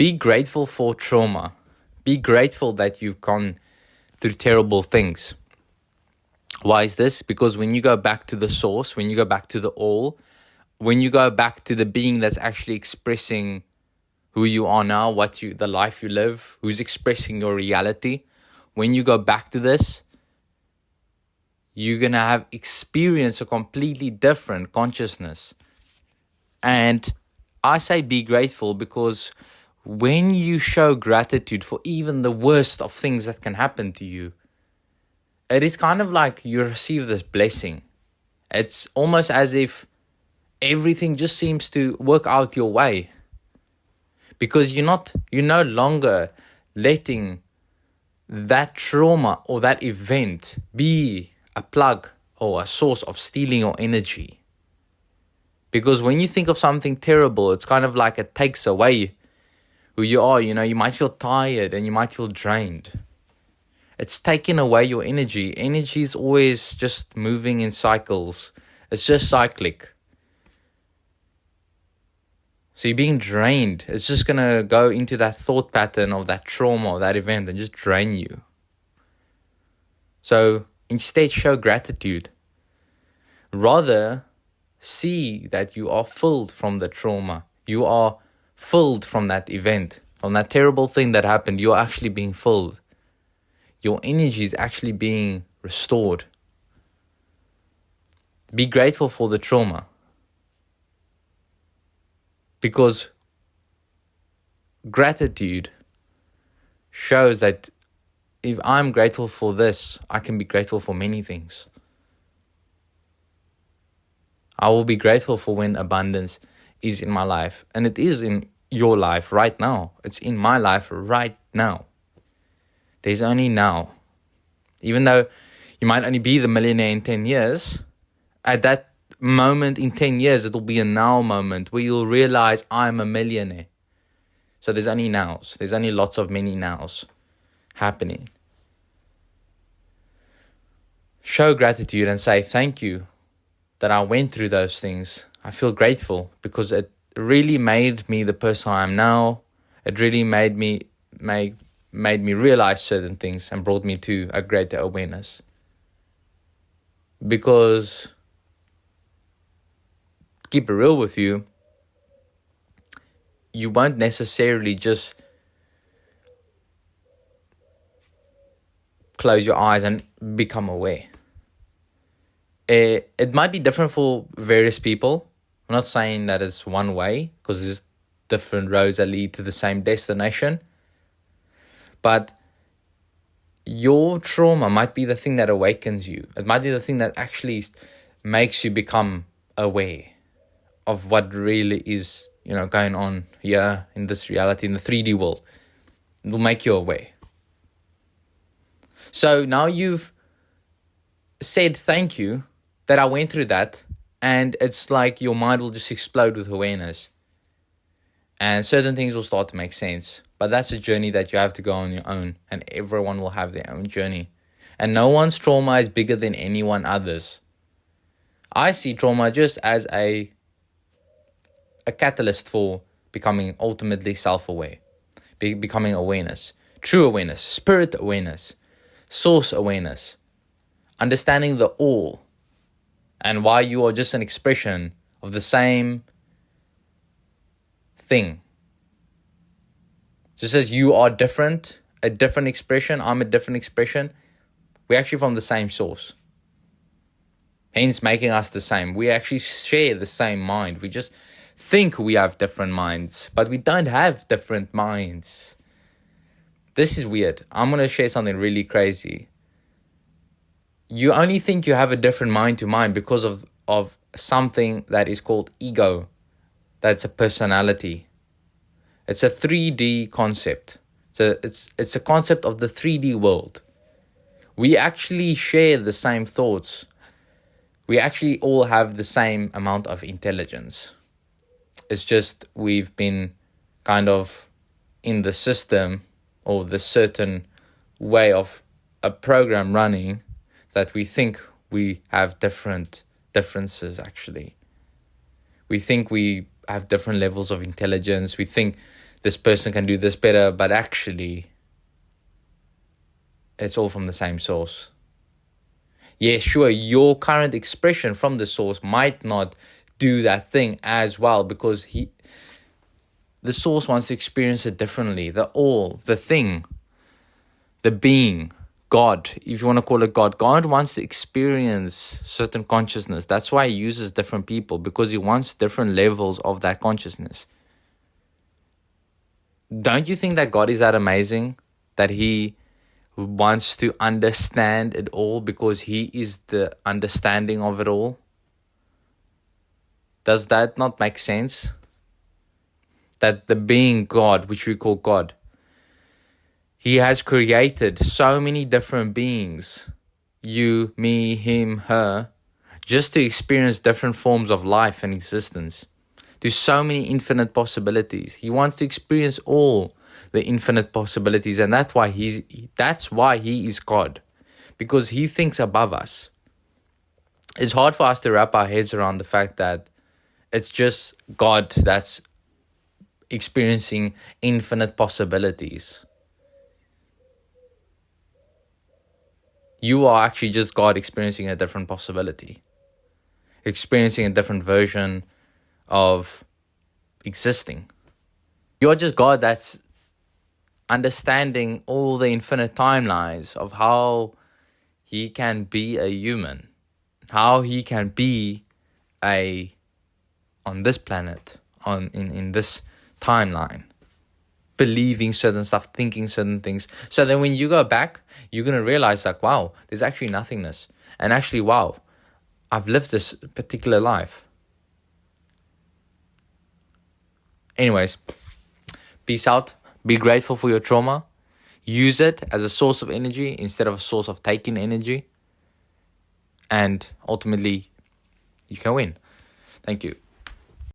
Be grateful for trauma. Be grateful that you've gone through terrible things. Why is this? Because when you go back to the source, when you go back to the all, when you go back to the being that's actually expressing who you are now, the life you live, who's expressing your reality, when you go back to this, you're going to have experience a completely different consciousness. And I say be grateful because when you show gratitude for even the worst of things that can happen to you, it is kind of like you receive this blessing. It's almost as if everything just seems to work out your way. Because you're no longer letting that trauma or that event be a plug or a source of stealing your energy. Because when you think of something terrible, it's kind of like it takes away who you are. You might feel tired and you might feel drained. It's taking away your energy. Energy is always just moving in cycles. It's just cyclic. So you're being drained. It's just going to go into that thought pattern of that trauma or that event and just drain you. So instead, show gratitude. Rather, see that you are filled from the trauma. You are filled from that event, from that terrible thing that happened. You are actually being filled. Your energy is actually being restored. Be grateful for the trauma. Because gratitude shows that if I'm grateful for this, I can be grateful for many things. I will be grateful for when abundance is in my life. And it is in your life right now. It's in my life right now. There's only now. Even though you might only be the millionaire in 10 years, at that moment in 10 years, it'll be a now moment where you'll realize I'm a millionaire. So there's only nows. There's only lots of many nows happening. Show gratitude and say thank you that I went through those things. I feel grateful because it really made me the person I am now. It really made me realize certain things and brought me to a greater awareness. Because, keep it real with you, you won't necessarily just close your eyes and become aware. It might be different for various people. I'm not saying that it's one way, because there's different roads that lead to the same destination. But your trauma might be the thing that awakens you. It might be the thing that actually makes you become aware of what really is, going on here in this reality, in the 3D world. It will make you aware. So now you've said thank you that I went through that, and it's like your mind will just explode with awareness. And certain things will start to make sense. But that's a journey that you have to go on your own. And everyone will have their own journey. And no one's trauma is bigger than anyone other's. I see trauma just as a catalyst for becoming ultimately self-aware. Becoming awareness. True awareness. Spirit awareness. Source awareness. Understanding the all. And why you are just an expression of the same thing. Just as you are different, a different expression, I'm a different expression, we're actually from the same source. Hence making us the same. We actually share the same mind. We just think we have different minds, but we don't have different minds. This is weird. I'm going to share something really crazy. You only think you have a different mind to mine because of something that is called ego. That's a personality. It's a 3D concept. So it's a concept of the 3D world. We actually share the same thoughts. We actually all have the same amount of intelligence. It's just we've been kind of in the system or the certain way of a program running that we think we have differences actually. We think we have different levels of intelligence. We think this person can do this better, but actually it's all from the same source. Yeah, sure, your current expression from the source might not do that thing as well, because the source wants to experience it differently. The all, the thing, the being, God, if you want to call it God. God wants to experience certain consciousness. That's why he uses different people, because he wants different levels of that consciousness. Don't you think that God is that amazing? That he wants to understand it all because he is the understanding of it all? Does that not make sense? That the being God, which we call God, he has created so many different beings, you, me, him, her, just to experience different forms of life and existence. There's so many infinite possibilities. He wants to experience all the infinite possibilities, and that's why he is God, because he thinks above us. It's hard for us to wrap our heads around the fact that it's just God that's experiencing infinite possibilities. You are actually just God experiencing a different possibility, experiencing a different version of existing. You're just God that's understanding all the infinite timelines of how he can be a human, how he can be on this planet, in this timeline, believing certain stuff, thinking certain things. So then when you go back, you're going to realize like, wow, there's actually nothingness. And actually, wow, I've lived this particular life. Anyways, peace out. Be grateful for your trauma. Use it as a source of energy instead of a source of taking energy. And ultimately, you can win. Thank you.